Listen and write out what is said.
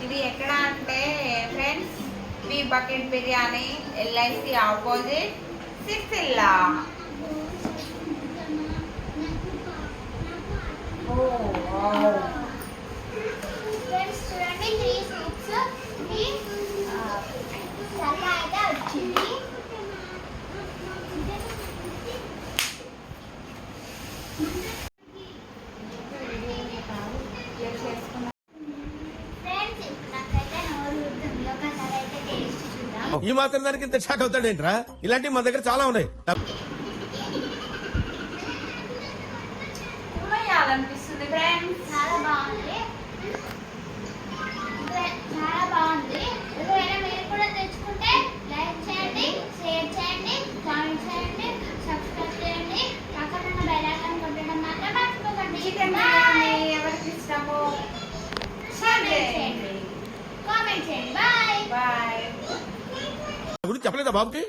ఇది ఎక్కడ అంటే friends B bucket biryani LIC opposite Sircilla. Friends చూడండి 3 సూప్స్ కి సల్లా అయితే వచ్చింది. ఈ మాత్రం దానికి ఇంత షాక్ అవుతాడేంట్రా? ఇలాంటివి మా దగ్గర చాలా ఉన్నాయి. అనిపిస్తుంది ఫ్రెండ్స్. చాలా బాగుంది, చాలా బాగుంది. ఒకవేళ మీరు కూడా తెచ్చుకుంటే లైక్ చేయండి, షేర్ చేయండి, కామెంట్ చేయండి, సబ్స్క్రైబ్ చేయండి, పక్కన ఉన్న బెల్ ఐకాన్ కొట్టడం మాత్రం మర్చిపోకండి. చికెన్ బిర్యానీ ఎవరికి ఇష్టమో షేర్ చేయండి, కామెంట్ చేయండి. Bye bye. గురించి చెప్పలేదా బాబుకి?